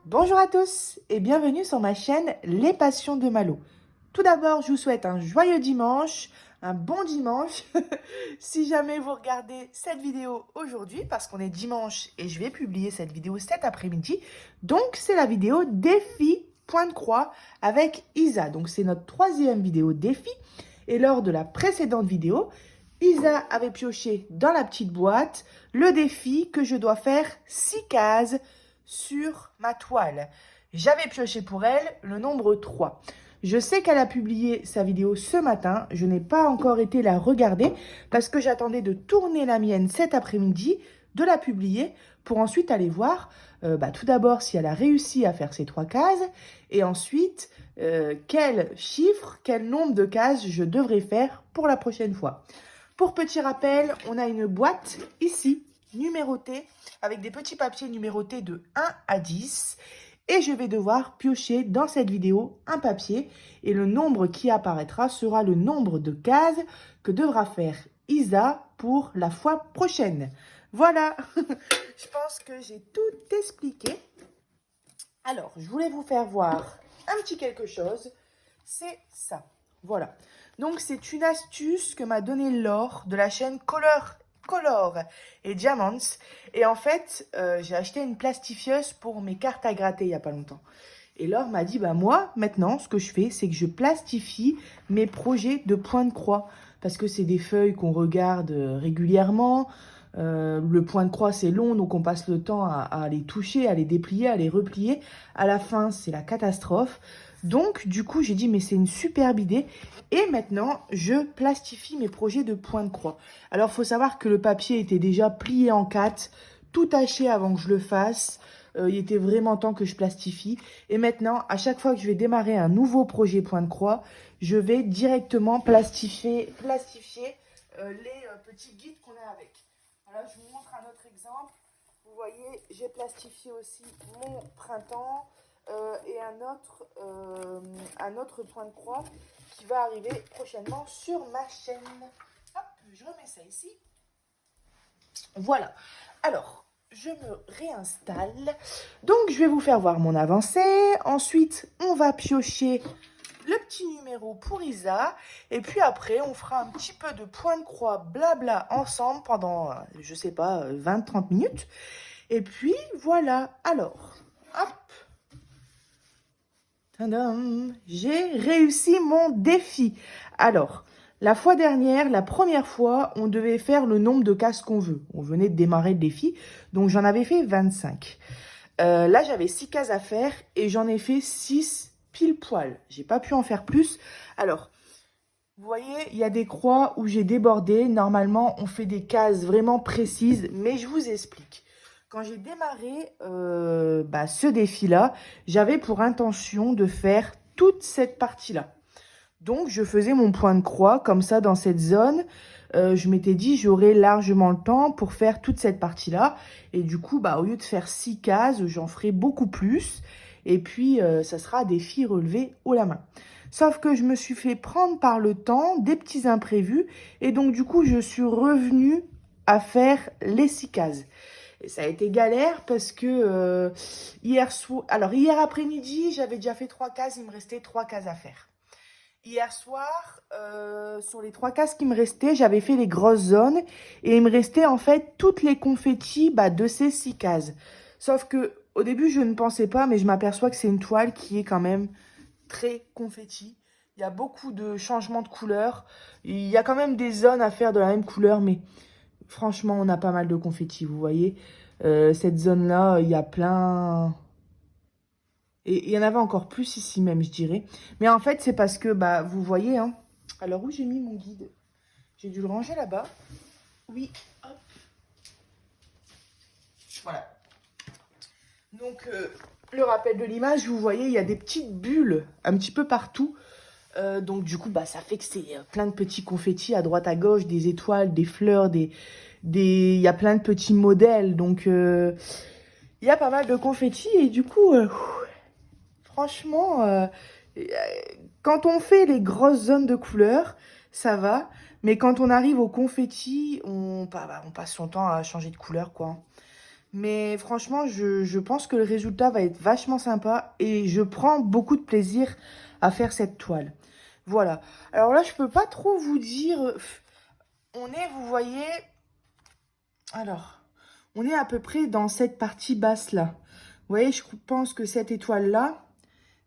Bonjour à tous et bienvenue sur ma chaîne Les Passions de Malo. Tout d'abord, je vous souhaite un joyeux dimanche, un bon dimanche. Si jamais vous regardez cette vidéo aujourd'hui, parce qu'on est dimanche et je vais publier cette vidéo cet après-midi, donc c'est la vidéo défi point de croix avec Isa. Donc c'est notre troisième vidéo défi et lors de la précédente vidéo, Isa avait pioché dans la petite boîte le défi que je dois faire 6 cases sur ma toile. J'avais pioché pour elle le nombre 3. Je sais qu'elle a publié sa vidéo ce matin. Je n'ai pas encore été la regarder parce que j'attendais de tourner la mienne cet après-midi, de la publier pour ensuite aller voir tout d'abord si elle a réussi à faire ces 3 cases et ensuite quel chiffre, quel nombre de cases je devrais faire pour la prochaine fois. Pour petit rappel, on a une boîte ici numérotée avec des petits papiers numérotés de 1 à 10 et je vais devoir piocher dans cette vidéo un papier et le nombre qui apparaîtra sera le nombre de cases que devra faire Isa pour la fois prochaine. Voilà, je pense que j'ai tout expliqué. Alors, je voulais vous faire voir un petit quelque chose, c'est ça. Voilà, donc c'est une astuce que m'a donnée Laure de la chaîne Color et Diamonds. Et en fait, j'ai acheté une plastifieuse pour mes cartes à gratter il n'y a pas longtemps. Et Laure m'a dit, bah moi, maintenant, ce que je fais, c'est que je plastifie mes projets de point de croix. Parce que c'est des feuilles qu'on regarde régulièrement. Le point de croix, c'est long, donc on passe le temps à les toucher, à les déplier, à les replier. À la fin, c'est la catastrophe. Donc, du coup, j'ai dit, mais c'est une superbe idée. Et maintenant, je plastifie mes projets de point de croix. Alors, il faut savoir que le papier était déjà plié en 4, tout taché avant que je le fasse. Il était vraiment temps que je plastifie. Et maintenant, à chaque fois que je vais démarrer un nouveau projet point de croix, je vais directement plastifier les petits guides qu'on a avec. Voilà, je vous montre un autre exemple. Vous voyez, j'ai plastifié aussi mon printemps et un autre point de croix qui va arriver prochainement sur ma chaîne. Hop, je remets ça ici. Voilà. Alors, je me réinstalle. Donc, je vais vous faire voir mon avancée. Ensuite, on va piocher le petit numéro pour Isa. Et puis après, on fera un petit peu de point de croix blabla ensemble pendant, je sais pas, 20-30 minutes. Et puis, voilà. Alors, hop. Tadam, j'ai réussi mon défi. Alors, la fois dernière, la première fois, on devait faire le nombre de cases qu'on veut. On venait de démarrer le défi, donc j'en avais fait 25. Là, j'avais 6 cases à faire et j'en ai fait 6 pile poil. J'ai pas pu en faire plus. Alors, vous voyez, il y a des croix où j'ai débordé. Normalement, on fait des cases vraiment précises, mais je vous explique. Quand j'ai démarré ce défi-là, j'avais pour intention de faire toute cette partie-là. Donc, je faisais mon point de croix comme ça dans cette zone. Je m'étais dit, j'aurais largement le temps pour faire toute cette partie-là. Et du coup, au lieu de faire 6 cases, j'en ferai beaucoup plus. Et puis, ça sera des filles relevées haut la main. Sauf que je me suis fait prendre par le temps, des petits imprévus. Et donc, du coup, je suis revenue à faire les 6 cases. Et ça a été galère parce que hier après-midi, j'avais déjà fait 3 cases. Il me restait 3 cases à faire. Hier soir, sur les 3 cases qui me restaient, j'avais fait les grosses zones et il me restait en fait toutes les confettis de ces 6 cases. Sauf que au début, je ne pensais pas, mais je m'aperçois que c'est une toile qui est quand même très confetti. Il y a beaucoup de changements de couleurs. Il y a quand même des zones à faire de la même couleur, mais franchement, on a pas mal de confettis, vous voyez. Cette zone-là, il y a plein... Et il y en avait encore plus ici même, je dirais. Mais en fait, c'est parce que, vous voyez, hein. Alors, où j'ai mis mon guide? J'ai dû le ranger là-bas. Oui, hop. Voilà. Donc, le rappel de l'image, vous voyez, il y a des petites bulles un petit peu partout. Donc, du coup, ça fait que c'est plein de petits confettis à droite, à gauche, des étoiles, des fleurs, il y a plein de petits modèles. Donc, il y a pas mal de confettis et du coup... Franchement, quand on fait les grosses zones de couleurs, ça va. Mais quand on arrive au confetti, on passe son temps à changer de couleur, quoi. Mais franchement, je pense que le résultat va être vachement sympa et je prends beaucoup de plaisir à faire cette toile. Voilà. Alors là, je peux pas trop vous dire. On est, vous voyez, alors, on est à peu près dans cette partie basse-là. Vous voyez, je pense que cette étoile-là,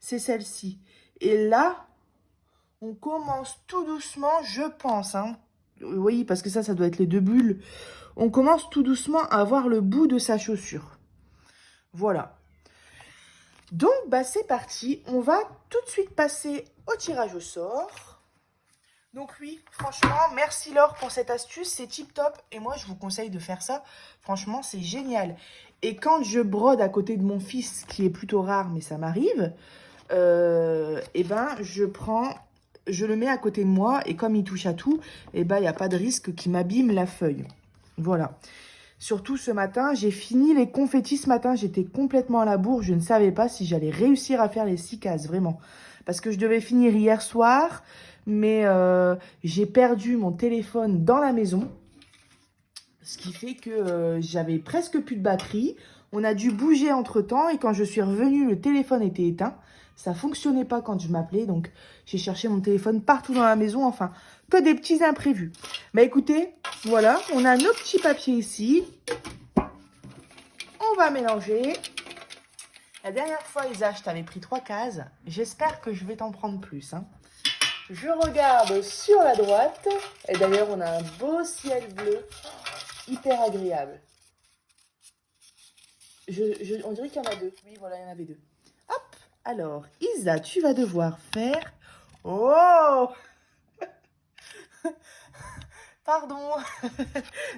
c'est celle-ci. Et là, on commence tout doucement, je pense, hein. Oui, parce que ça doit être les deux bulles. On commence tout doucement à voir le bout de sa chaussure. Voilà. Donc, bah, c'est parti. On va tout de suite passer au tirage au sort. Donc oui, franchement, merci Laure pour cette astuce, c'est tip top. Et moi, je vous conseille de faire ça. Franchement, c'est génial. Et quand je brode à côté de mon fils, qui est plutôt rare, mais ça m'arrive, et ben, je le mets à côté de moi. Et comme il touche à tout, et ben, il n'y a pas de risque qu'il m'abîme la feuille. Voilà. Surtout ce matin, j'ai fini les confettis ce matin. J'étais complètement à la bourre. Je ne savais pas si j'allais réussir à faire les 6 cases, vraiment. Parce que je devais finir hier soir, mais j'ai perdu mon téléphone dans la maison. Ce qui fait que j'avais presque plus de batterie. On a dû bouger entre-temps et quand je suis revenue, le téléphone était éteint. Ça fonctionnait pas quand je m'appelais, donc j'ai cherché mon téléphone partout dans la maison. Enfin, que des petits imprévus. Mais écoutez, voilà, on a nos petits papiers ici. On va mélanger. La dernière fois, Isa, je t'avais pris 3 cases. J'espère que je vais t'en prendre plus, hein. Je regarde sur la droite. Et d'ailleurs, on a un beau ciel bleu. Hyper agréable. On dirait qu'il y en a 2. Oui, voilà, il y en avait 2. Hop. Alors, Isa, tu vas devoir faire... Oh Pardon.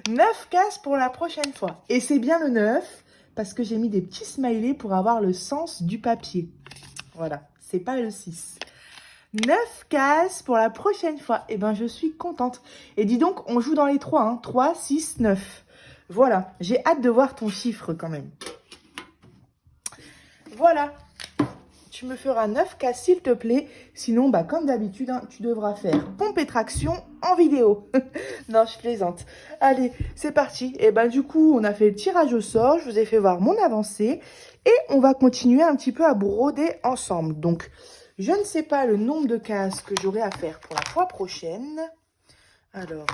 9 cases pour la prochaine fois. Et c'est bien le 9, parce que j'ai mis des petits smileys pour avoir le sens du papier. Voilà, c'est pas le 6. 9 cases pour la prochaine fois. Eh ben, je suis contente. Et dis donc, on joue dans les 3, hein. 3, 6, 9. Voilà, j'ai hâte de voir ton chiffre quand même. Voilà. Tu me feras 9 cases, s'il te plaît. Sinon, bah, comme d'habitude, hein, tu devras faire pompe et traction en vidéo. Non, je plaisante. Allez, c'est parti. Et ben, du coup, on a fait le tirage au sort. Je vous ai fait voir mon avancée. Et on va continuer un petit peu à broder ensemble. Donc, je ne sais pas le nombre de cases que j'aurai à faire pour la fois prochaine. Alors,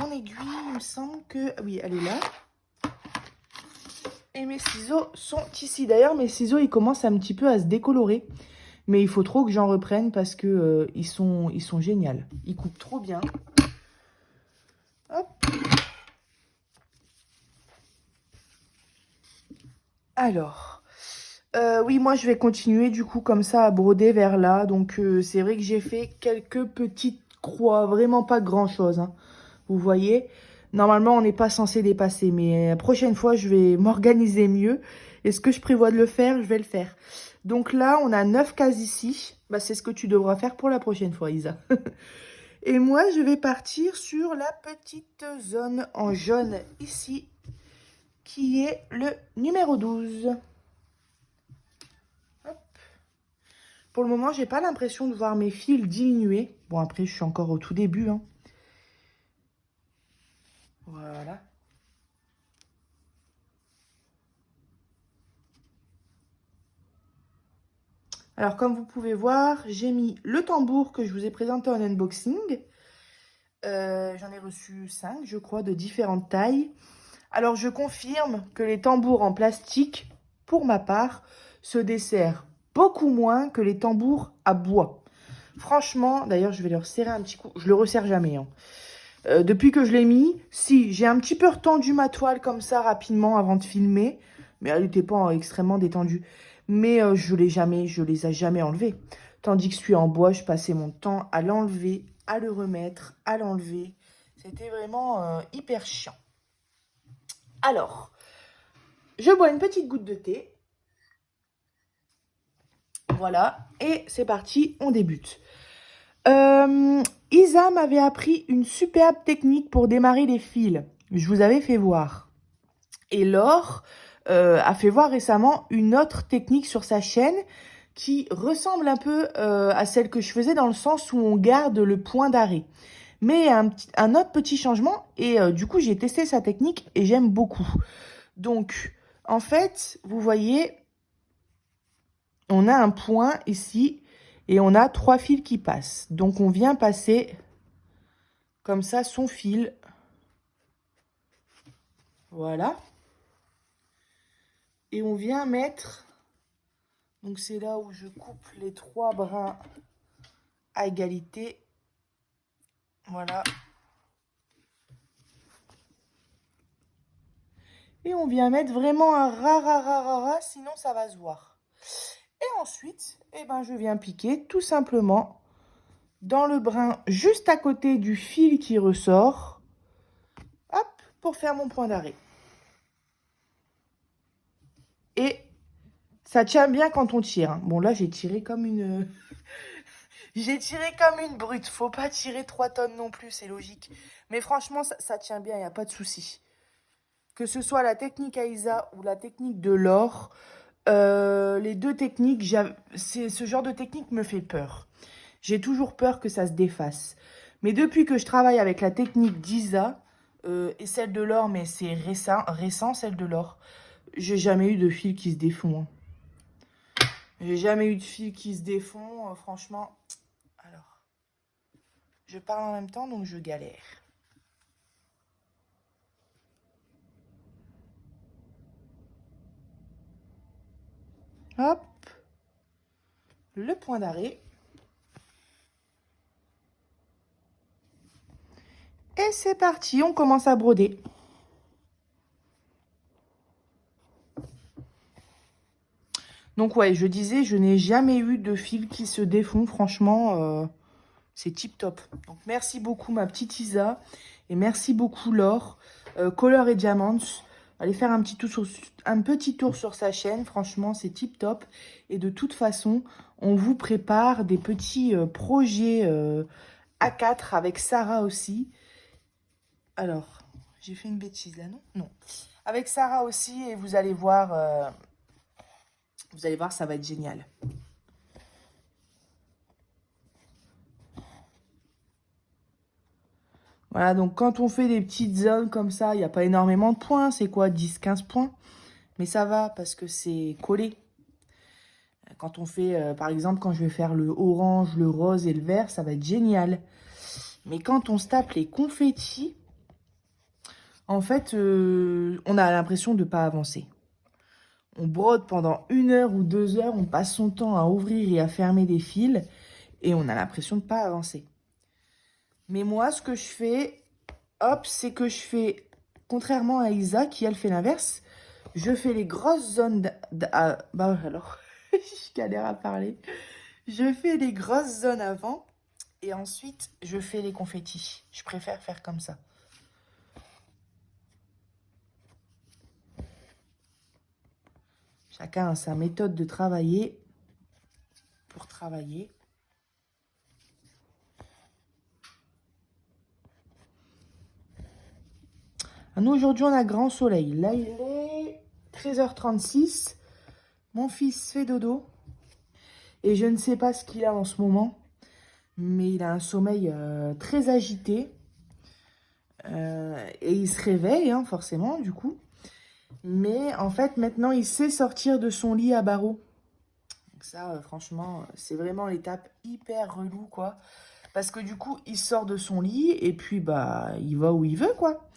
mon aiguille, il me semble que... Oui, elle est là. Et mes ciseaux sont ici. D'ailleurs, mes ciseaux, ils commencent un petit peu à se décolorer. Mais il faut trop que j'en reprenne parce que ils sont géniaux. Ils coupent trop bien. Hop. Alors... oui, moi, je vais continuer, du coup, comme ça, à broder vers là. Donc, c'est vrai que j'ai fait quelques petites croix. Vraiment pas grand-chose, hein. Vous voyez, normalement, on n'est pas censé dépasser. Mais la prochaine fois, je vais m'organiser mieux. Et ce que je prévois de le faire, je vais le faire. Donc là, on a 9 cases ici. Bah, c'est ce que tu devras faire pour la prochaine fois, Isa. Et moi, je vais partir sur la petite zone en jaune ici, qui est le numéro 12. Pour le moment, j'ai pas l'impression de voir mes fils diminuer. Bon, après, je suis encore au tout début, hein. Voilà. Alors, comme vous pouvez voir, j'ai mis le tambour que je vous ai présenté en unboxing. J'en ai reçu 5, je crois, de différentes tailles. Alors, je confirme que les tambours en plastique, pour ma part, se desserrent beaucoup moins que les tambours à bois. Franchement, d'ailleurs, je vais leur serrer un petit coup. Je le resserre jamais, hein. Depuis que je l'ai mis, si, j'ai un petit peu retendu ma toile comme ça rapidement avant de filmer. Mais elle n'était pas extrêmement détendue. Mais je les ai jamais enlevés. Tandis que celui en bois, je passais mon temps à l'enlever, à le remettre, à l'enlever. C'était vraiment hyper chiant. Alors, je bois une petite goutte de thé. Voilà, et c'est parti, on débute. Isa m'avait appris une superbe technique pour démarrer les fils. Je vous avais fait voir. Et Laure a fait voir récemment une autre technique sur sa chaîne qui ressemble un peu à celle que je faisais dans le sens où on garde le point d'arrêt. Mais un autre petit changement et du coup j'ai testé sa technique et j'aime beaucoup. Donc En fait, vous voyez, on a un point ici et on a 3 fils qui passent. Donc, on vient passer comme ça son fil. Voilà. Et on vient mettre, donc c'est là où je coupe les 3 brins à égalité. Voilà. Et on vient mettre vraiment un ras, sinon ça va se voir. Et ensuite, eh ben, je viens piquer tout simplement dans le brin juste à côté du fil qui ressort. Hop, pour faire mon point d'arrêt. Et ça tient bien quand on tire. Hein. Bon, là, j'ai tiré comme une... j'ai tiré comme une brute. Faut pas tirer 3 tonnes non plus, c'est logique. Mais franchement, ça tient bien, il n'y a pas de souci. Que ce soit la technique Aïsa ou la technique de l'or, les deux techniques, ce genre de technique me fait peur. J'ai toujours peur que ça se défasse. Mais depuis que je travaille avec la technique d'Isa et celle de l'or, mais c'est récent celle de l'or, j'ai jamais eu de fil qui se défond. Hein. J'ai jamais eu de fil qui se défond, franchement. Alors, je parle en même temps, donc je galère. Hop, le point d'arrêt. Et c'est parti, on commence à broder. Donc ouais, je disais, je n'ai jamais eu de fil qui se défond, franchement, c'est tip top. Donc merci beaucoup ma petite Isa, et merci beaucoup Laure, Color et Diamants. Allez faire un petit tour sur sa chaîne, franchement c'est tip top. Et de toute façon, on vous prépare des petits projets A4 avec Sarah aussi. Alors, j'ai fait une bêtise là, non? Non. Avec Sarah aussi, et vous allez voir, ça va être génial. Voilà, donc quand on fait des petites zones comme ça, il n'y a pas énormément de points. C'est quoi, 10-15 points? Mais ça va parce que c'est collé. Quand on fait, par exemple, quand je vais faire le orange, le rose et le vert, ça va être génial. Mais quand on se tape les confettis, en fait, on a l'impression de ne pas avancer. On brode pendant 1 heure ou 2 heures, on passe son temps à ouvrir et à fermer des fils et on a l'impression de ne pas avancer. Mais moi, ce que je fais, hop, c'est que je fais, contrairement à Isa qui, elle, fait l'inverse, je fais les grosses zones bah alors, je galère à parler. Je fais les grosses zones avant et ensuite, je fais les confettis. Je préfère faire comme ça. Chacun a sa méthode de travailler pour travailler. Nous, aujourd'hui, on a grand soleil. Là, il est 13h36. Mon fils fait dodo. Et je ne sais pas ce qu'il a en ce moment. Mais il a un sommeil très agité. Et il se réveille, hein, forcément, du coup. Mais en fait, maintenant, il sait sortir de son lit à barreaux. Donc ça, franchement, c'est vraiment l'étape hyper relou, quoi. Parce que du coup, il sort de son lit et puis, bah, il va où il veut, quoi.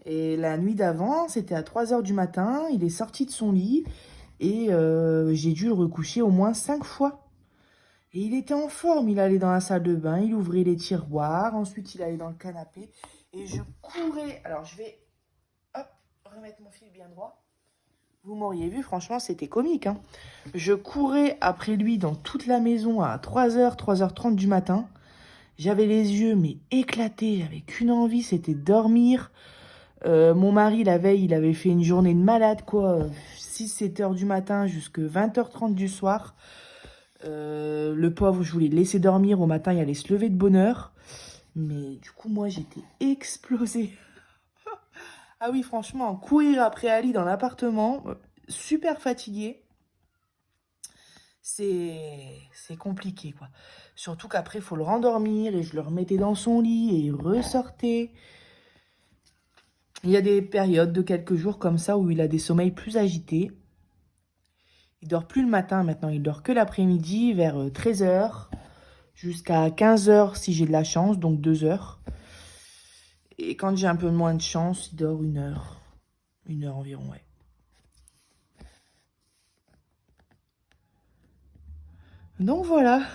Et la nuit d'avant, c'était à 3 h du matin, il est sorti de son lit et j'ai dû le recoucher au moins 5 fois. Et il était en forme, il allait dans la salle de bain, il ouvrait les tiroirs, ensuite il allait dans le canapé et je courais. Alors je vais, hop, remettre mon fil bien droit. Vous m'auriez vu, franchement, c'était comique. Hein. Je courais après lui dans toute la maison à 3 h, 3 h 30 du matin. J'avais les yeux mais éclatés, j'avais qu'une envie, c'était dormir. Mon mari, la veille, il avait fait une journée de malade, quoi. 6-7 heures du matin jusqu'à 20h30 du soir. Le pauvre, je voulais le laisser dormir. Au matin, il allait se lever de bonne heure. Mais du coup, moi, j'étais explosée. Ah oui, franchement, courir après Ali dans l'appartement, super fatiguée. C'est compliqué, quoi. Surtout qu'après, il faut le rendormir et je le remettais dans son lit et il ressortait. Il y a des périodes de quelques jours comme ça où il a des sommeils plus agités. Il dort plus le matin maintenant, il dort que l'après-midi vers 13 heures jusqu'à 15 heures si j'ai de la chance, donc 2 heures. Et quand j'ai un peu moins de chance, il dort 1 heure. 1 heure environ, ouais. Donc voilà,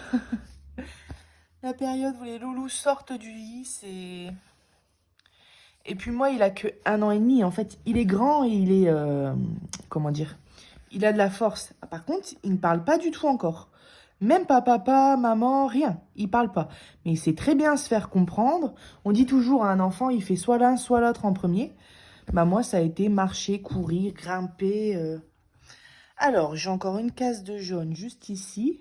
la période où les loulous sortent du lit, c'est... Et puis moi, il a que 1 an et demi. En fait, il est grand et il est... comment dire? Il a de la force. Par contre, il ne parle pas du tout encore. Même pas papa, maman, rien. Il parle pas. Mais il sait très bien se faire comprendre. On dit toujours à un enfant, il fait soit l'un, soit l'autre en premier. Bah moi, ça a été marcher, courir, grimper. Alors, j'ai encore une case de jaune juste ici.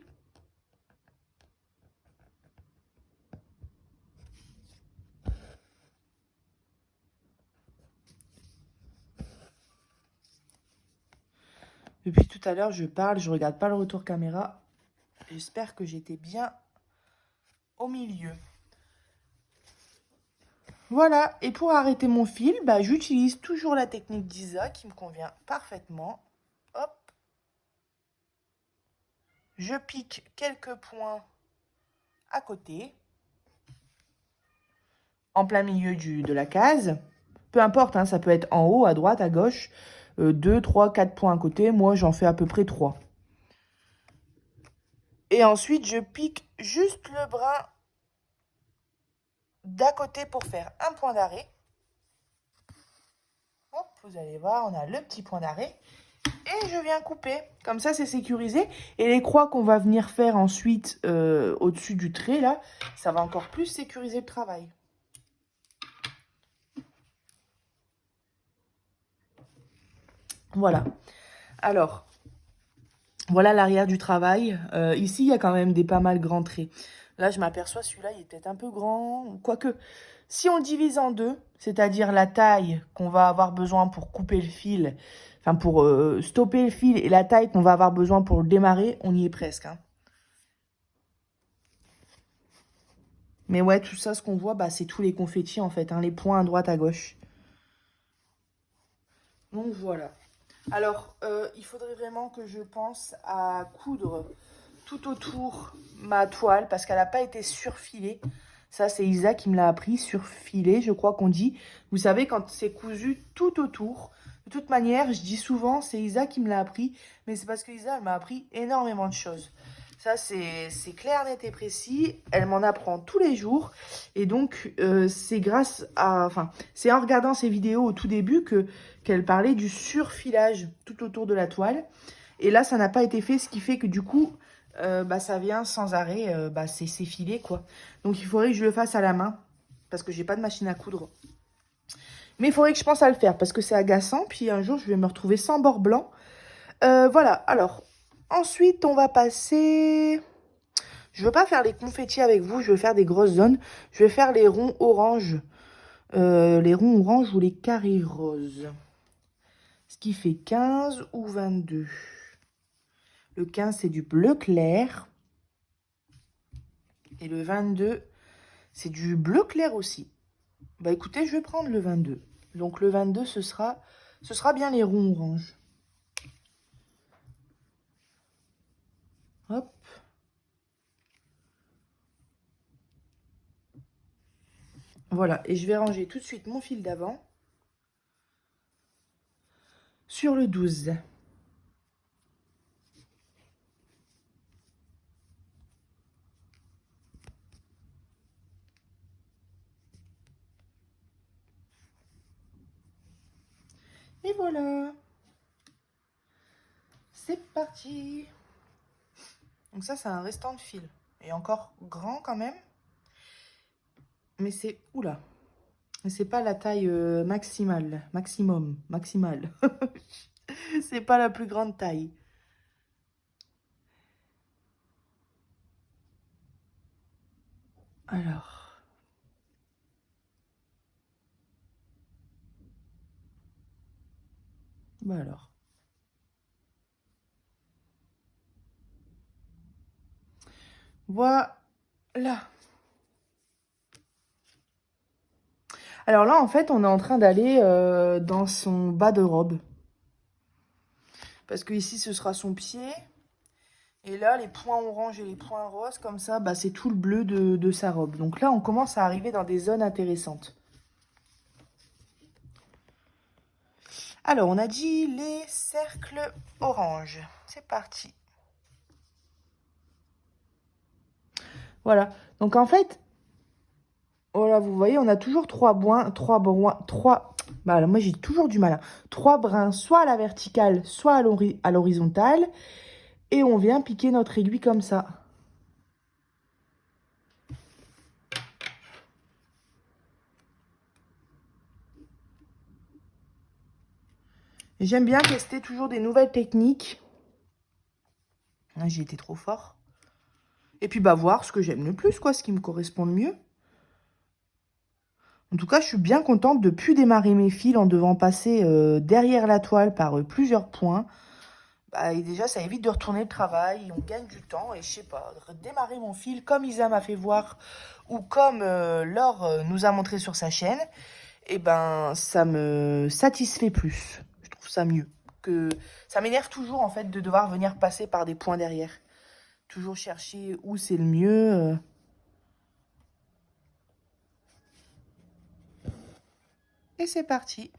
Depuis tout à l'heure, je parle, je regarde pas le retour caméra. J'espère que j'étais bien au milieu. Voilà, et pour arrêter mon fil, bah, j'utilise toujours la technique d'Isa qui me convient parfaitement. Hop, je pique quelques points à côté, en plein milieu de la case. Peu importe, hein, ça peut être en haut, à droite, à gauche. 2, 3, 4 points à côté. Moi, j'en fais à peu près 3. Et ensuite, je pique juste le brin d'à côté pour faire un point d'arrêt. Hop, vous allez voir, on a le petit point d'arrêt. Et je viens couper. Comme ça, c'est sécurisé. Et les croix qu'on va venir faire ensuite au-dessus du trait, là, ça va encore plus sécuriser le travail. Voilà. Alors, voilà l'arrière du travail. Ici, il y a quand même des pas mal grands traits. Là, je m'aperçois, celui-là, il est peut-être un peu grand. Quoique, si on le divise en deux, c'est-à-dire la taille qu'on va avoir besoin pour couper le fil, enfin pour stopper le fil, et la taille qu'on va avoir besoin pour le démarrer, on y est presque, hein. Mais ouais, tout ça, ce qu'on voit, bah, c'est tous les confettis, en fait, hein, les points à droite, à gauche. Donc, voilà. Alors, il faudrait vraiment que je pense à coudre tout autour ma toile, parce qu'elle n'a pas été surfilée. Ça, c'est Isa qui me l'a appris, surfilé, je crois qu'on dit. Vous savez, quand c'est cousu tout autour. De toute manière, je dis souvent, c'est Isa qui me l'a appris, mais c'est parce que Isa, elle m'a appris énormément de choses. Ça, c'est clair, net et précis. Elle m'en apprend tous les jours. Et donc, c'est grâce à... Enfin, c'est en regardant ses vidéos au tout début qu'elle parlait du surfilage tout autour de la toile. Et là, ça n'a pas été fait, ce qui fait que du coup, bah, ça vient sans arrêt. Bah, c'est filé, quoi. Donc, il faudrait que je le fasse à la main. Parce que j'ai pas de machine à coudre. Mais il faudrait que je pense à le faire. Parce que c'est agaçant. Puis un jour, je vais me retrouver sans bord blanc. Voilà. Alors, ensuite, on va passer... Je veux pas faire les confettis avec vous, je veux faire des grosses zones. Je vais faire les ronds orange. Les ronds orange ou les carrés roses. Ce qui fait 15 ou 22. Le 15, c'est du bleu clair. Et le 22, c'est du bleu clair aussi. Bah écoutez, je vais prendre le 22. Donc le 22, ce sera bien les ronds orange. Hop. Voilà, et je vais ranger tout de suite mon fil d'avant sur le 12. Et voilà. C'est parti. Donc ça, c'est un restant de fil. Et encore grand quand même. Mais c'est... Oula. Mais c'est pas la taille maximale. Maximale. C'est pas la plus grande taille. Alors. Bah alors. Voilà. Alors là, en fait, on est en train d'aller dans son bas de robe. Parce que ici, ce sera son pied. Et là, les points orange et les points roses, comme ça, bah, c'est tout le bleu de sa robe. Donc là, on commence à arriver dans des zones intéressantes. Alors, on a dit les cercles orange. C'est parti. Voilà. Donc, en fait, voilà, vous voyez, on a toujours bah, alors, moi, j'ai toujours du mal. 3 brins, soit à la verticale, soit à l'horizontale. Et on vient piquer notre aiguille comme ça. J'aime bien tester toujours des nouvelles techniques. Là, j'ai été trop fort. Et puis, bah, voir ce que j'aime le plus, quoi, ce qui me correspond le mieux. En tout cas, je suis bien contente de ne plus démarrer mes fils en devant passer derrière la toile par plusieurs points. Bah, et déjà, ça évite de retourner le travail, on gagne du temps. Et je sais pas, démarrer mon fil comme Isa m'a fait voir ou comme Laure nous a montré sur sa chaîne, et ben, ça me satisfait plus. Je trouve ça mieux. Ça m'énerve toujours, en fait, de devoir venir passer par des points derrière. Toujours chercher où c'est le mieux. Et c'est parti.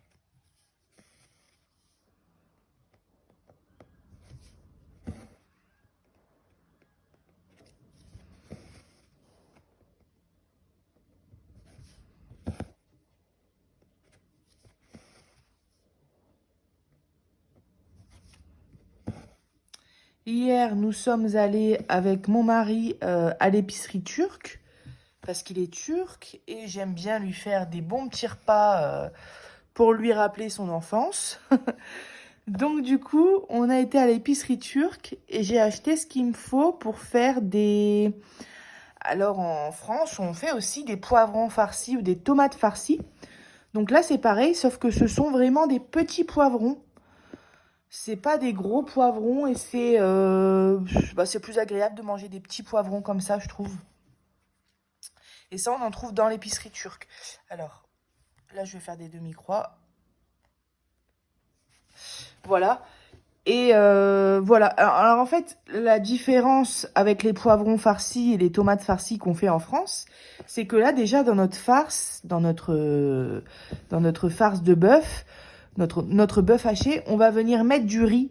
Hier, nous sommes allés avec mon mari à l'épicerie turque, parce qu'il est turc, et j'aime bien lui faire des bons petits repas pour lui rappeler son enfance. Donc du coup, on a été à l'épicerie turque, et j'ai acheté ce qu'il me faut pour faire des... Alors en France, on fait aussi des poivrons farcis ou des tomates farcies. Donc là, c'est pareil, sauf que ce sont vraiment des petits poivrons. C'est pas des gros poivrons et c'est plus agréable de manger des petits poivrons comme ça, je trouve. Et ça, on en trouve dans l'épicerie turque. Alors, là, je vais faire des demi-croix. Voilà. Et voilà. Alors, en fait, la différence avec les poivrons farcis et les tomates farcies qu'on fait en France, c'est que là, déjà, dans notre farce, dans notre farce de bœuf, notre bœuf haché, on va venir mettre du riz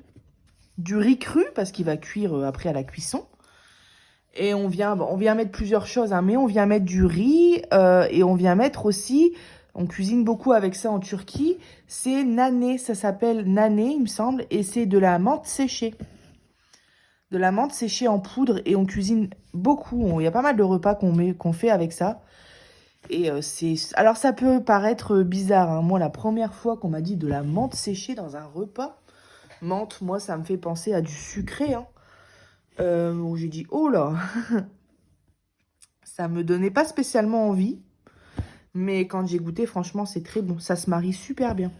cru, parce qu'il va cuire après à la cuisson. Et on vient mettre plusieurs choses, hein, mais on vient mettre du riz et on vient mettre aussi, on cuisine beaucoup avec ça en Turquie, c'est nané, ça s'appelle nané, il me semble, et c'est de la menthe séchée. De la menthe séchée en poudre et on cuisine beaucoup. Il y a pas mal de repas qu'on fait avec ça. Et alors ça peut paraître bizarre, hein. Moi, la première fois qu'on m'a dit de la menthe séchée dans un repas, menthe, moi, ça me fait penser à du sucré, hein. Où j'ai dit, oh là, ça me donnait pas spécialement envie. Mais quand j'ai goûté, franchement, c'est très bon. Ça se marie super bien.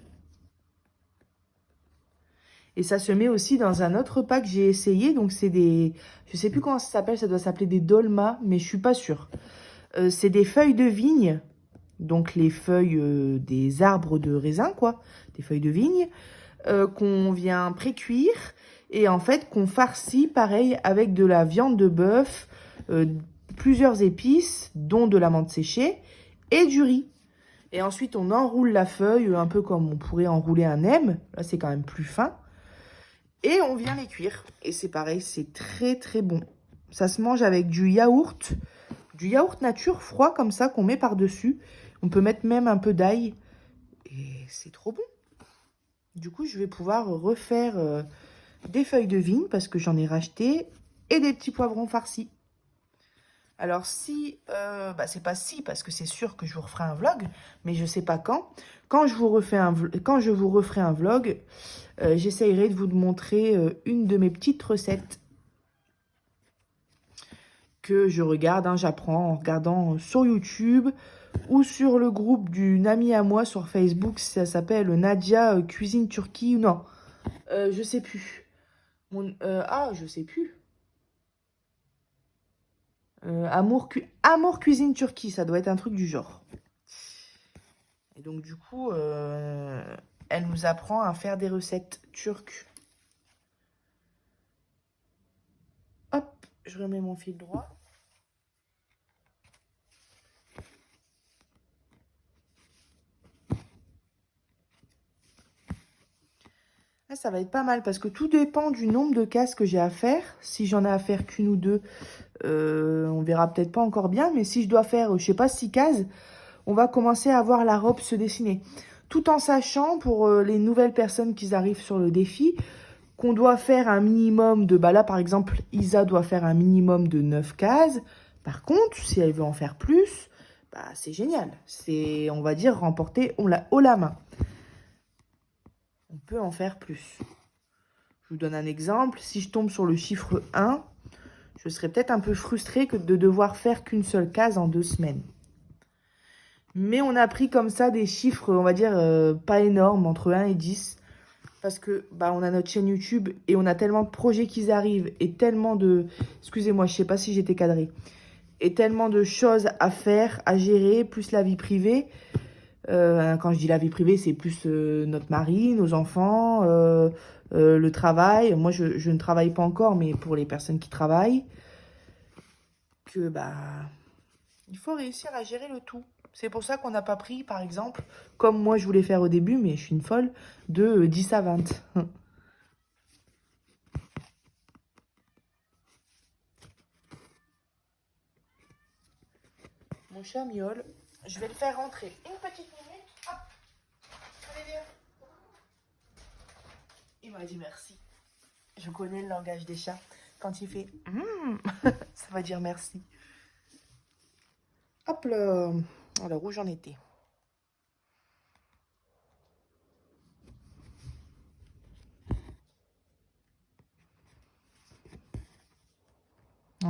Et ça se met aussi dans un autre repas que j'ai essayé. Donc, c'est des... Je sais plus comment ça s'appelle. Ça doit s'appeler des dolmas, mais je suis pas sûre. C'est des feuilles de vigne. Donc, les feuilles des arbres de raisin, quoi. Des feuilles de vigne. Qu'on vient pré-cuire. Et en fait, qu'on farcit, pareil, avec de la viande de bœuf, plusieurs épices, dont de la menthe séchée, et du riz. Et ensuite, on enroule la feuille, un peu comme on pourrait enrouler un M. Là, c'est quand même plus fin. Et on vient les cuire. Et c'est pareil, c'est très très bon. Ça se mange avec du yaourt nature froid comme ça qu'on met par-dessus. On peut mettre même un peu d'ail. Et c'est trop bon. Du coup, je vais pouvoir refaire des feuilles de vigne parce que j'en ai racheté et des petits poivrons farcis. Alors si, c'est pas si, parce que c'est sûr que je vous referai un vlog, mais je sais pas quand. Quand je vous referai un vlog, j'essayerai de vous montrer une de mes petites recettes que je regarde, hein, j'apprends en regardant sur YouTube ou sur le groupe d'une amie à moi sur Facebook, ça s'appelle Nadia Cuisine Turquie, non, je sais plus. Je sais plus. Amour Cuisine Turquie, ça doit être un truc du genre. Et donc, du coup, elle nous apprend à faire des recettes turques. Hop, je remets mon fil droit. Là, ça va être pas mal parce que tout dépend du nombre de cases que j'ai à faire. Si j'en ai à faire qu'une ou deux, on verra peut-être pas encore bien. Mais si je dois faire, je sais pas, 6 cases, on va commencer à voir la robe se dessiner. Tout en sachant, pour les nouvelles personnes qui arrivent sur le défi, qu'on doit faire un minimum de... Bah là, par exemple, Isa doit faire un minimum de 9 cases. Par contre, si elle veut en faire plus, bah c'est génial. C'est, on va dire, remporter haut la main. On peut en faire plus. Je vous donne un exemple. Si je tombe sur le chiffre 1, je serais peut-être un peu frustrée que de devoir faire qu'une seule case en 2 semaines. Mais on a pris comme ça des chiffres, on va dire, pas énormes, entre 1 et 10. Parce que bah, on a notre chaîne YouTube et on a tellement de projets qui arrivent et tellement de... Excusez-moi, je sais pas si j'étais cadrée. Et tellement de choses à faire, à gérer, plus la vie privée. Quand je dis la vie privée, c'est plus notre mari, nos enfants, le travail. Moi, je ne travaille pas encore, mais pour les personnes qui travaillent, que bah, il faut réussir à gérer le tout. C'est pour ça qu'on n'a pas pris, par exemple, comme moi je voulais faire au début, mais je suis une folle, de 10 à 20. Mon chat miaule. Je vais le faire rentrer une petite minute. Hop, allez viens. Il m'a dit merci. Je connais le langage des chats. Quand il fait ça va dire merci. Hop là. Alors, où j'en étais?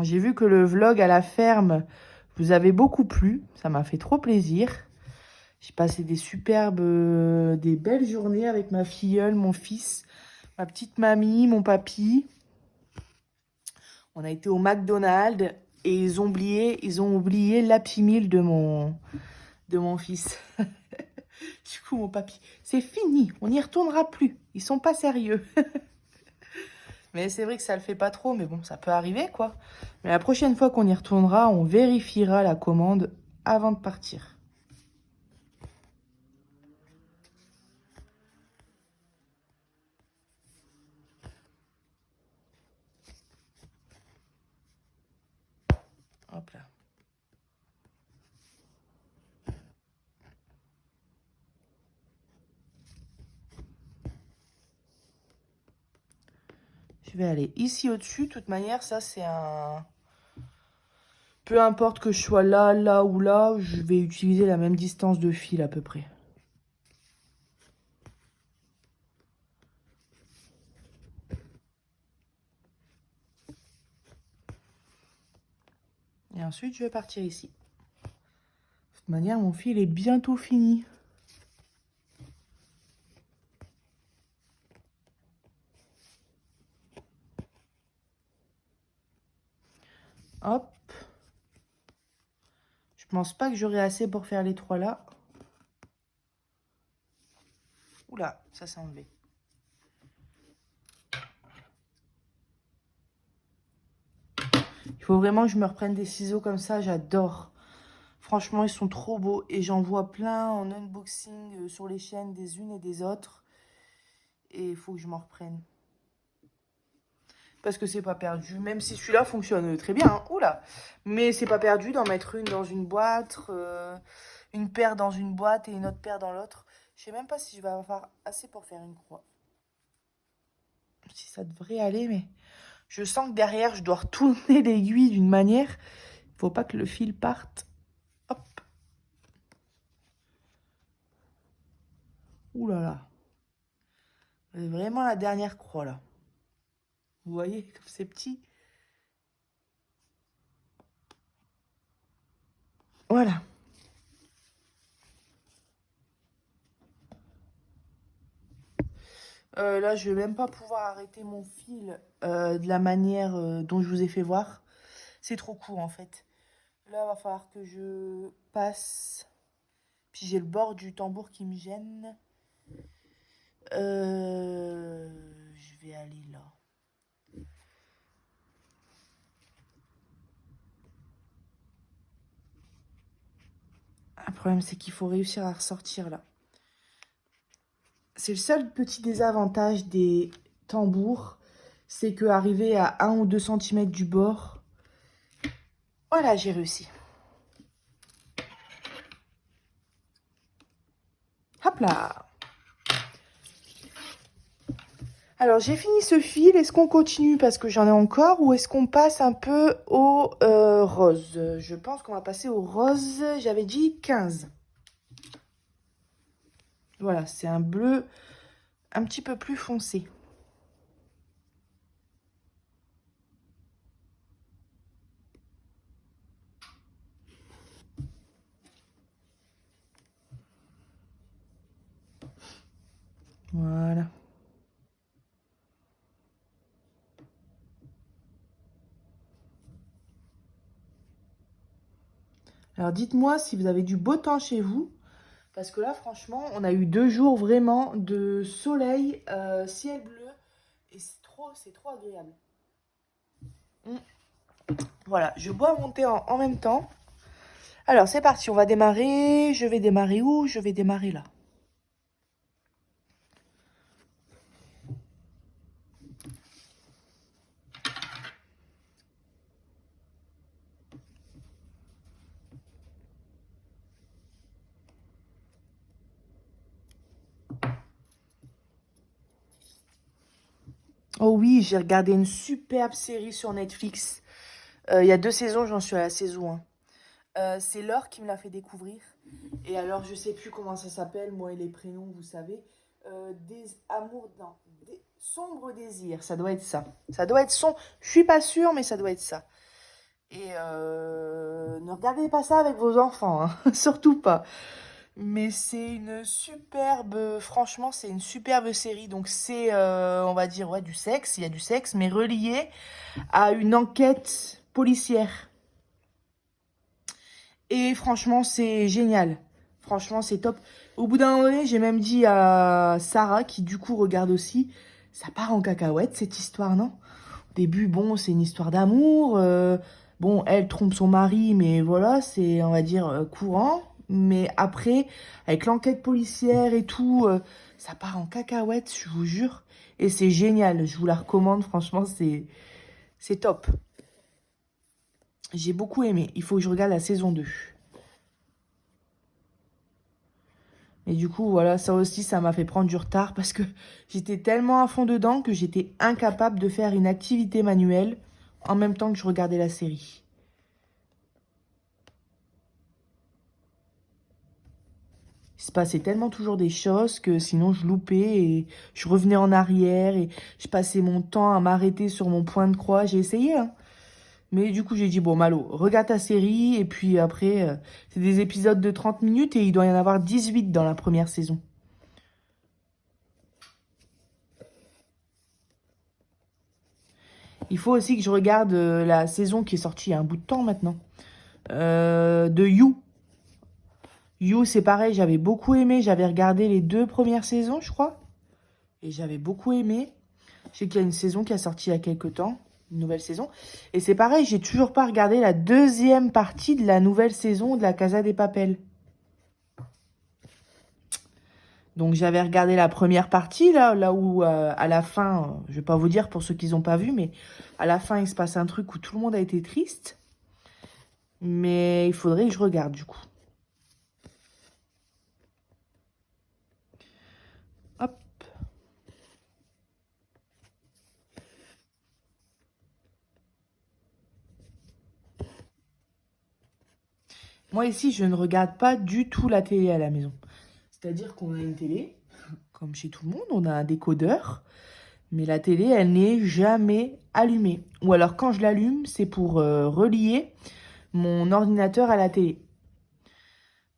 J'ai vu que le vlog à la ferme vous avait beaucoup plu. Ça m'a fait trop plaisir. J'ai passé des belles journées avec ma filleule, mon fils, ma petite mamie, mon papy. On a été au McDonald's et ils ont oublié l'Happy Meal de mon fils. Du coup, mon papy, c'est fini, on n'y retournera plus. Ils sont pas sérieux. Mais c'est vrai que ça le fait pas trop, mais bon, ça peut arriver, quoi. Mais la prochaine fois qu'on y retournera, on vérifiera la commande avant de partir. Hop là. Je vais aller ici au-dessus. De toute manière, ça, c'est un... Peu importe que je sois là, là ou là, je vais utiliser la même distance de fil à peu près. Et ensuite, je vais partir ici. De toute manière, mon fil est bientôt fini. Hop. Je pense pas que j'aurai assez pour faire les 3 là. Oula, ça s'est enlevé. Il faut vraiment que je me reprenne des ciseaux comme ça, j'adore. Franchement, ils sont trop beaux et j'en vois plein en unboxing sur les chaînes des unes et des autres. Et il faut que je m'en reprenne. Parce que c'est pas perdu, même si celui-là fonctionne très bien. Hein. Oula! Mais c'est pas perdu d'en mettre une dans une boîte, une paire dans une boîte et une autre paire dans l'autre. Je sais même pas si je vais avoir assez pour faire une croix. Si ça devrait aller, mais je sens que derrière, je dois retourner l'aiguille d'une manière. Il faut pas que le fil parte. Hop! Ouh là là! C'est vraiment la dernière croix, là. Vous voyez, comme c'est petit. Voilà. Là, je vais même pas pouvoir arrêter mon fil de la manière dont je vous ai fait voir. C'est trop court, en fait. Là, il va falloir que je passe Puis j'ai le bord du tambour qui me gêne. Je vais aller là. Le problème, c'est qu'il faut réussir à ressortir là. C'est le seul petit désavantage des tambours, c'est que arriver à 1 ou 2 cm du bord, voilà, j'ai réussi. Hop là. Alors, j'ai fini ce fil. Est-ce qu'on continue parce que j'en ai encore ou est-ce qu'on passe un peu au rose? Je pense qu'on va passer au rose. J'avais dit 15. Voilà, c'est un bleu un petit peu plus foncé. Voilà. Alors, dites-moi si vous avez du beau temps chez vous. Parce que là, franchement, on a eu 2 jours vraiment de soleil, ciel bleu. Et c'est trop agréable. Voilà, je bois mon thé en même temps. Alors, c'est parti, on va démarrer. Je vais démarrer où? Je vais démarrer là. Oh oui, j'ai regardé une superbe série sur Netflix. Il y a 2 saisons, j'en suis à la saison 1. C'est Laure qui me l'a fait découvrir. Et alors, je sais plus comment ça s'appelle, moi et les prénoms, vous savez. Des amours, non, des sombres désirs, ça doit être ça. Ça doit être son. Je suis pas sûre, mais ça doit être ça. Et ne regardez pas ça avec vos enfants, hein. Surtout pas. Mais c'est une superbe, franchement, c'est une superbe série. Donc c'est, on va dire, ouais, du sexe, il y a du sexe, mais relié à une enquête policière. Et franchement, c'est génial. Franchement, c'est top. Au bout d'un moment, j'ai même dit à Sarah, qui du coup regarde aussi, ça part en cacahuète cette histoire, non? Au début, bon, c'est une histoire d'amour. Bon, elle trompe son mari, mais voilà, c'est, on va dire, courant. Mais après, avec l'enquête policière et tout, ça part en cacahuète, je vous jure. Et c'est génial, je vous la recommande, franchement, c'est top. J'ai beaucoup aimé. Il faut que je regarde la saison 2. Et du coup, voilà, ça aussi, ça m'a fait prendre du retard parce que j'étais tellement à fond dedans que j'étais incapable de faire une activité manuelle en même temps que je regardais la série. Il se passait tellement toujours des choses que sinon je loupais et je revenais en arrière et je passais mon temps à m'arrêter sur mon point de croix. J'ai essayé, hein. Mais du coup, j'ai dit, bon, Malo, regarde ta série et puis après, c'est des épisodes de 30 minutes et il doit y en avoir 18 dans la première saison. Il faut aussi que je regarde la saison qui est sortie il y a un bout de temps maintenant. De You. You, c'est pareil, j'avais beaucoup aimé. J'avais regardé les 2 premières saisons, je crois. Et j'avais beaucoup aimé. Je sais qu'il y a une saison qui a sorti il y a quelques temps. Une nouvelle saison. Et c'est pareil, j'ai toujours pas regardé la deuxième partie de la nouvelle saison de la Casa des Papel. Donc j'avais regardé la première partie, là où à la fin, je vais pas vous dire pour ceux qui n'ont pas vu, mais à la fin, il se passe un truc où tout le monde a été triste. Mais il faudrait que je regarde du coup. Hop. Moi ici, je ne regarde pas du tout la télé à la maison. C'est-à-dire qu'on a une télé, comme chez tout le monde, on a un décodeur. Mais la télé, elle n'est jamais allumée. Ou alors quand je l'allume, c'est pour relier mon ordinateur à la télé.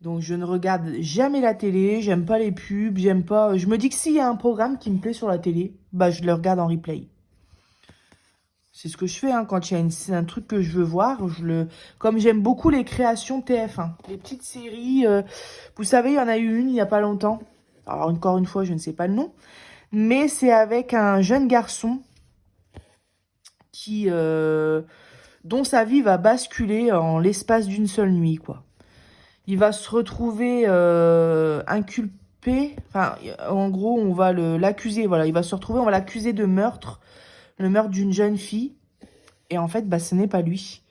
Donc je ne regarde jamais la télé, j'aime pas les pubs, j'aime pas. Je me dis que s'il y a un programme qui me plaît sur la télé, bah je le regarde en replay. C'est ce que je fais hein, quand il y a un truc que je veux voir. Comme j'aime beaucoup les créations TF1, les petites séries. Vous savez, il y en a eu une il n'y a pas longtemps. Alors encore une fois, je ne sais pas le nom. Mais c'est avec un jeune garçon qui, dont sa vie va basculer en l'espace d'une seule nuit, quoi. Il va se retrouver inculpé. Enfin, en gros, on va l'accuser. Voilà, il va se retrouver, on va l'accuser de meurtre, le meurtre d'une jeune fille. Et en fait, bah, ce n'est pas lui.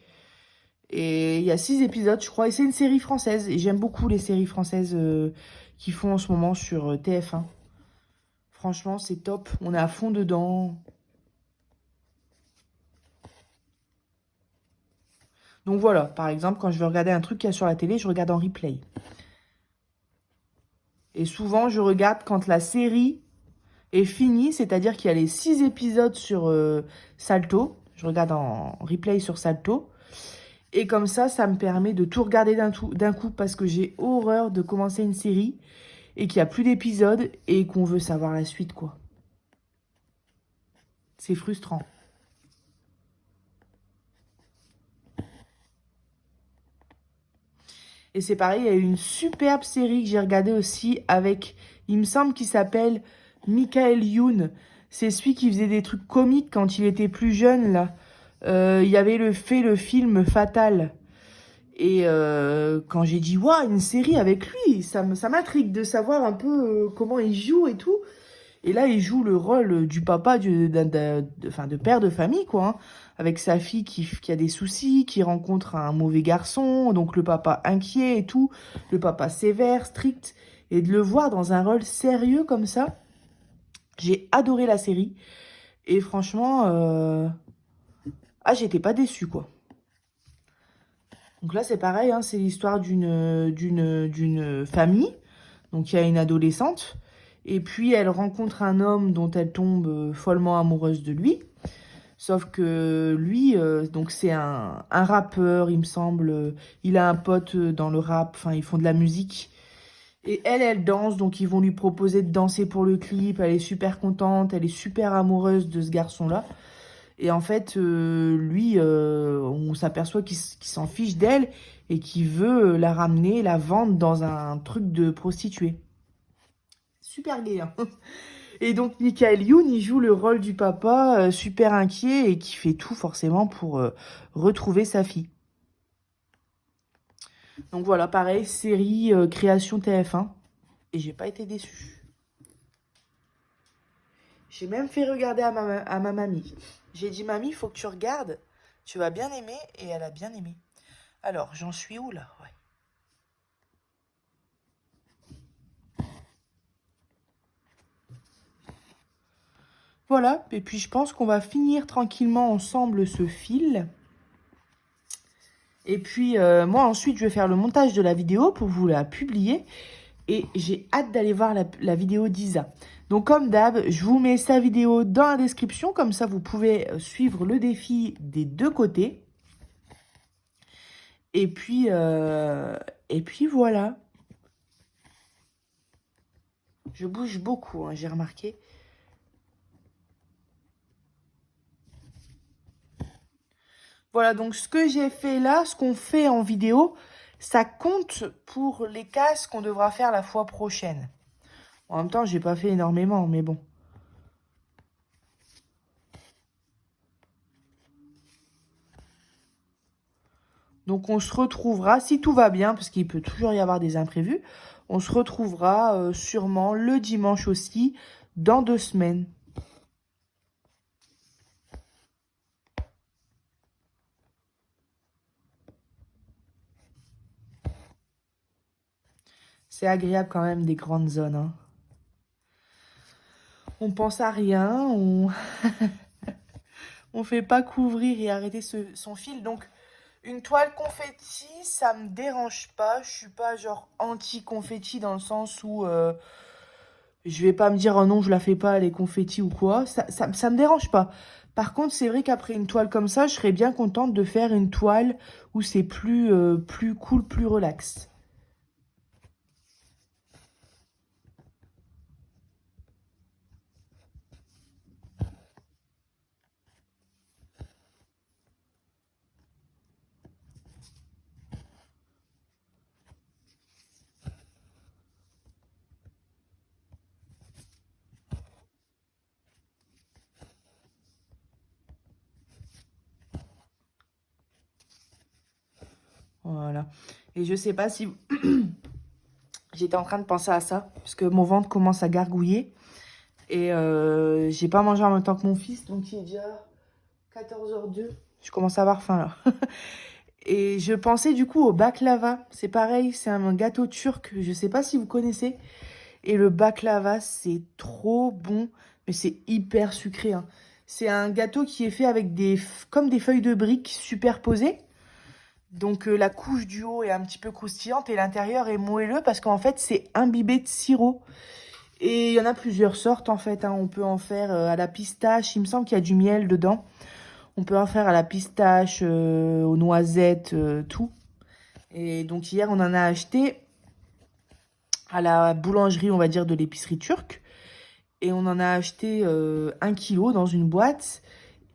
Et il y a 6 épisodes, je crois. Et c'est une série française. Et j'aime beaucoup les séries françaises qui font en ce moment sur TF1. Franchement, c'est top. On est à fond dedans. Donc voilà, par exemple, quand je veux regarder un truc qu'il y a sur la télé, je regarde en replay. Et souvent, je regarde quand la série est finie, c'est-à-dire qu'il y a les 6 épisodes sur Salto. Je regarde en replay sur Salto. Et comme ça me permet de tout regarder d'un coup parce que j'ai horreur de commencer une série et qu'il n'y a plus d'épisodes et qu'on veut savoir la suite, quoi. C'est frustrant. Et c'est pareil, il y a une superbe série que j'ai regardée aussi avec, il me semble qu'il s'appelle Michael Youn. C'est celui qui faisait des trucs comiques quand il était plus jeune, là. Il y avait le film Fatal. Et quand j'ai dit, waouh, une série avec lui, ça m'intrigue de savoir un peu comment il joue et tout. Et là, il joue le rôle du papa, enfin, de père de famille, quoi, hein, avec sa fille qui a des soucis, qui rencontre un mauvais garçon, donc le papa inquiet et tout, le papa sévère, strict, et de le voir dans un rôle sérieux comme ça, j'ai adoré la série. Et franchement, j'étais pas déçue, quoi. Donc là, c'est pareil, hein, c'est l'histoire d'une famille. Donc il y a une adolescente. Et puis elle rencontre un homme dont elle tombe follement amoureuse de lui. Sauf que lui, donc c'est un rappeur, il me semble. Il a un pote dans le rap, enfin ils font de la musique. Et elle danse, donc ils vont lui proposer de danser pour le clip. Elle est super contente, elle est super amoureuse de ce garçon-là. Et en fait, lui, on s'aperçoit qu'il s'en fiche d'elle et qu'il veut la ramener, la vendre dans un truc de prostituée. Super gay, hein. Et donc, Michael Youn, il joue le rôle du papa super inquiet et qui fait tout forcément pour retrouver sa fille. Donc voilà, pareil, série création TF1. Et j'ai pas été déçue. J'ai même fait regarder à ma mamie. J'ai dit, mamie, il faut que tu regardes. Tu vas bien aimer. Et elle a bien aimé. Alors, j'en suis où là? Ouais. Voilà, et puis je pense qu'on va finir tranquillement ensemble ce fil. Et puis moi ensuite je vais faire le montage de la vidéo pour vous la publier. Et j'ai hâte d'aller voir la vidéo d'Isa. Donc comme d'hab, je vous mets sa vidéo dans la description. Comme ça vous pouvez suivre le défi des deux côtés. Et puis voilà. Je bouge beaucoup, hein, j'ai remarqué. Voilà, donc ce que j'ai fait là, ce qu'on fait en vidéo, ça compte pour les cases qu'on devra faire la fois prochaine. En même temps, j'ai pas fait énormément, mais bon. Donc on se retrouvera, si tout va bien, parce qu'il peut toujours y avoir des imprévus, on se retrouvera sûrement le dimanche aussi, dans 2 semaines. C'est agréable quand même des grandes zones, hein. On pense à rien, on fait pas couvrir et arrêter son fil. Donc une toile confetti, ça me dérange pas. Je suis pas genre anti-confetti dans le sens où je vais pas me dire oh non, je la fais pas, les confettis ou quoi. Ça me dérange pas. Par contre, c'est vrai qu'après une toile comme ça, je serais bien contente de faire une toile où c'est plus cool, plus relax. Voilà. Et je sais pas si... J'étais en train de penser à ça, parce que mon ventre commence à gargouiller. Et j'ai pas mangé en même temps que mon fils, donc il est déjà 14h02. Je commence à avoir faim là. Et je pensais du coup au baklava. C'est pareil, c'est un gâteau turc. Je sais pas si vous connaissez. Et le baklava, c'est trop bon, mais c'est hyper sucré, hein. C'est un gâteau qui est fait avec comme des feuilles de briques superposées. Donc la couche du haut est un petit peu croustillante et l'intérieur est moelleux parce qu'en fait c'est imbibé de sirop. Et il y en a plusieurs sortes en fait, hein. On peut en faire à la pistache, il me semble qu'il y a du miel dedans. On peut en faire à la pistache, aux noisettes, tout. Et donc hier on en a acheté à la boulangerie, on va dire, de l'épicerie turque. Et on en a acheté 1 kilo dans une boîte.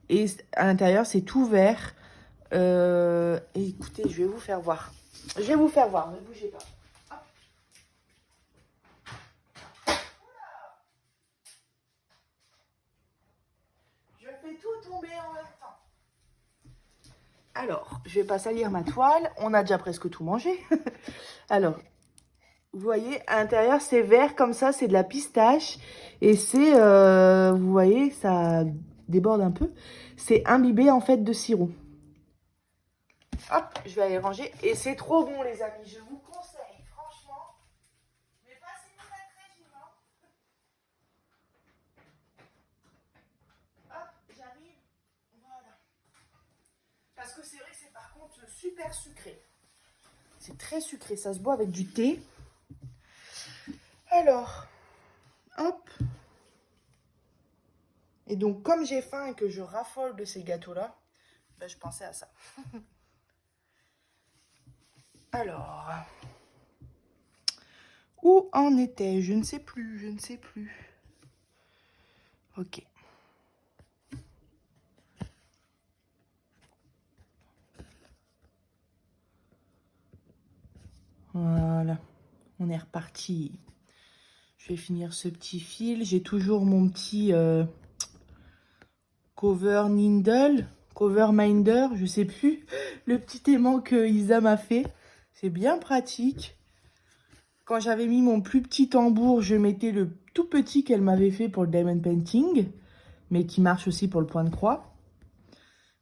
Et à l'intérieur, c'est tout vert. Et écoutez, je vais vous faire voir. Je vais vous faire voir, ne bougez pas. Hop. Je fais tout tomber en même temps. Alors, je vais pas salir ma toile. On a déjà presque tout mangé. Alors, vous voyez, à l'intérieur, c'est vert comme ça, c'est de la pistache. Et c'est, vous voyez, ça déborde un peu. C'est imbibé en fait de sirop. Hop, je vais aller ranger. Et c'est trop bon, les amis. Je vous conseille, franchement. Mais pas si vous êtes régime, hein. Hop, j'arrive. Voilà. Parce que c'est vrai que c'est par contre super sucré. C'est très sucré. Ça se boit avec du thé. Alors, hop. Et donc, comme j'ai faim et que je raffole de ces gâteaux-là, ben, je pensais à ça. Alors, où en était-je? Je ne sais plus, je ne sais plus. Ok. Voilà, on est reparti. Je vais finir ce petit fil. J'ai toujours mon petit cover minder, je sais plus. Le petit aimant que Isa m'a fait. C'est bien pratique. Quand j'avais mis mon plus petit tambour, je mettais le tout petit qu'elle m'avait fait pour le diamond painting, mais qui marche aussi pour le point de croix.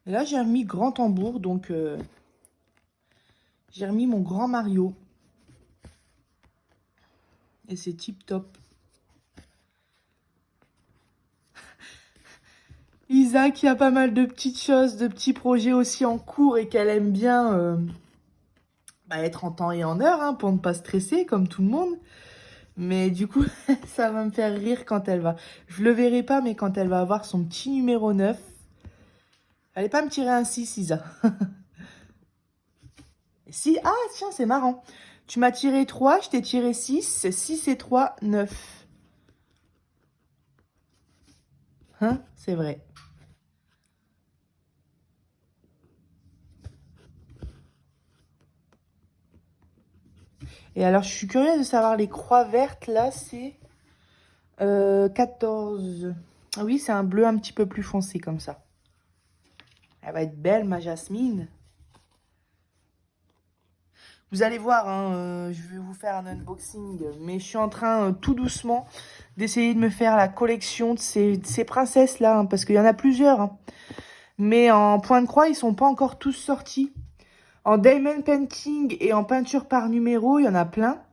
Et là, j'ai remis grand tambour, donc j'ai remis mon grand Mario. Et c'est tip top. Isa qui a pas mal de petites choses, de petits projets aussi en cours et qu'elle aime bien être en temps et en heure, hein, pour ne pas stresser comme tout le monde. Mais du coup, ça va me faire rire quand elle va... Je le verrai pas, mais quand elle va avoir son petit numéro 9. Allez pas me tirer un 6, Isa. Si, ah tiens, c'est marrant. Tu m'as tiré 3, je t'ai tiré 6. 6 et 3, 9. Hein, c'est vrai. Et alors, je suis curieuse de savoir les croix vertes, là, c'est 14. Ah oui, c'est un bleu un petit peu plus foncé, comme ça. Elle va être belle, ma Jasmine. Vous allez voir, hein, je vais vous faire un unboxing, mais je suis en train, tout doucement, d'essayer de me faire la collection de ces princesses-là, hein, parce qu'il y en a plusieurs, hein. Mais en point de croix, ils sont pas encore tous sortis. En diamond painting et en peinture par numéro, il y en a plein.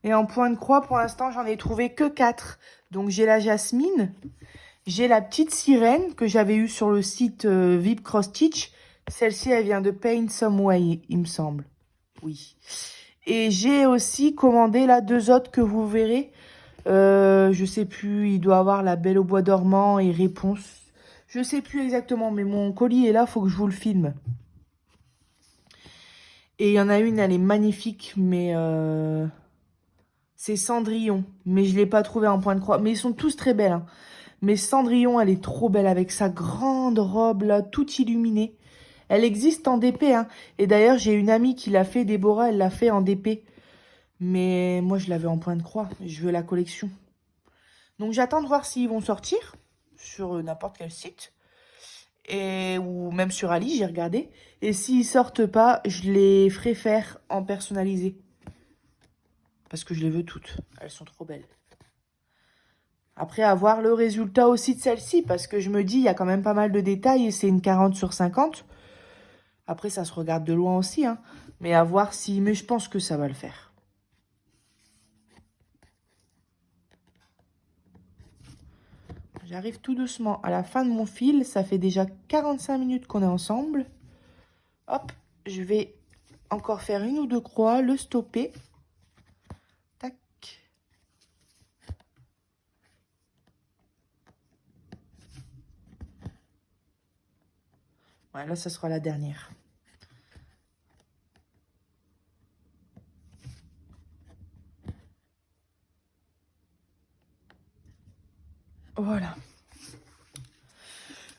Et en point de croix, pour l'instant, j'en ai trouvé que 4. Donc, j'ai la Jasmine. J'ai la petite sirène que j'avais eue sur le site VIP Cross Stitch. Celle-ci, elle vient de Paint Some Way, il me semble. Oui. Et j'ai aussi commandé là 2 autres que vous verrez. Je sais plus, il doit avoir la Belle au bois dormant et Réponse. Je sais plus exactement, mais mon colis est là, faut que je vous le filme. Et il y en a une, elle est magnifique, mais c'est Cendrillon. Mais je ne l'ai pas trouvée en point de croix. Mais ils sont tous très belles, hein. Mais Cendrillon, elle est trop belle avec sa grande robe là, toute illuminée. Elle existe en DP, hein. Et d'ailleurs, j'ai une amie qui l'a fait, Déborah, elle l'a fait en DP. Mais moi, je l'avais en point de croix. Je veux la collection. Donc, j'attends de voir s'ils vont sortir sur n'importe quel site. ou même sur Ali, j'ai regardé. Et s'ils sortent pas, je les ferai faire en personnalisé. Parce que je les veux toutes. Elles sont trop belles. Après, avoir le résultat aussi de celle-ci, parce que je me dis, il y a quand même pas mal de détails et c'est une 40 sur 50. Après, ça se regarde de loin aussi, hein. Mais à voir si... Mais je pense que ça va le faire. J'arrive tout doucement à la fin de mon fil. Ça fait déjà 45 minutes qu'on est ensemble. Hop, je vais encore faire une ou deux croix, le stopper. Tac. Ouais, là, ça sera la dernière. Voilà.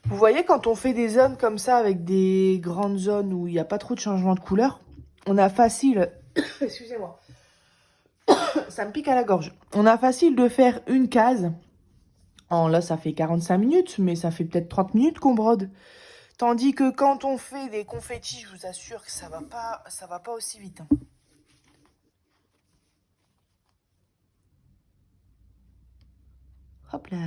Vous voyez, quand on fait des zones comme ça, avec des grandes zones où il n'y a pas trop de changement de couleur, on a facile... Excusez-moi. Ça me pique à la gorge. On a facile de faire une case. Là, ça fait 45 minutes, mais ça fait peut-être 30 minutes qu'on brode. Tandis que quand on fait des confettis, je vous assure que ça va pas aussi vite, hein. Hop là.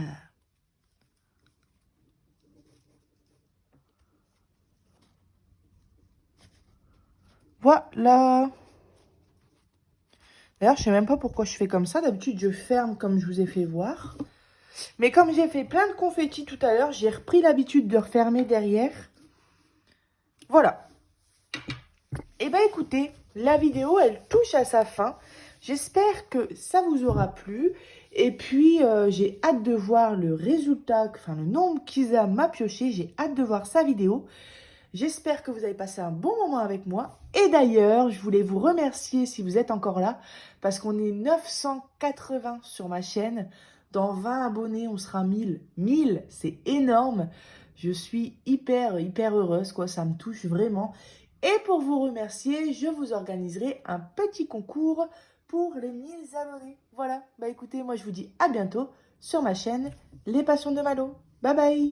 Voilà. D'ailleurs, je sais même pas pourquoi je fais comme ça. D'habitude, je ferme comme je vous ai fait voir. Mais comme j'ai fait plein de confettis tout à l'heure, j'ai repris l'habitude de refermer derrière. Voilà. Et bah écoutez, la vidéo, elle touche à sa fin. J'espère que ça vous aura plu. Et puis, j'ai hâte de voir le résultat, enfin le nombre qu'Isa m'a pioché. J'ai hâte de voir sa vidéo. J'espère que vous avez passé un bon moment avec moi. Et d'ailleurs, je voulais vous remercier si vous êtes encore là, parce qu'on est 980 sur ma chaîne. Dans 20 abonnés, on sera 1000. 1000, c'est énorme. Je suis hyper heureuse, quoi. Ça me touche vraiment. Et pour vous remercier, je vous organiserai un petit concours pour les 1000 abonnés. Voilà, bah écoutez, moi je vous dis à bientôt sur ma chaîne Les Passions de Malo. Bye bye!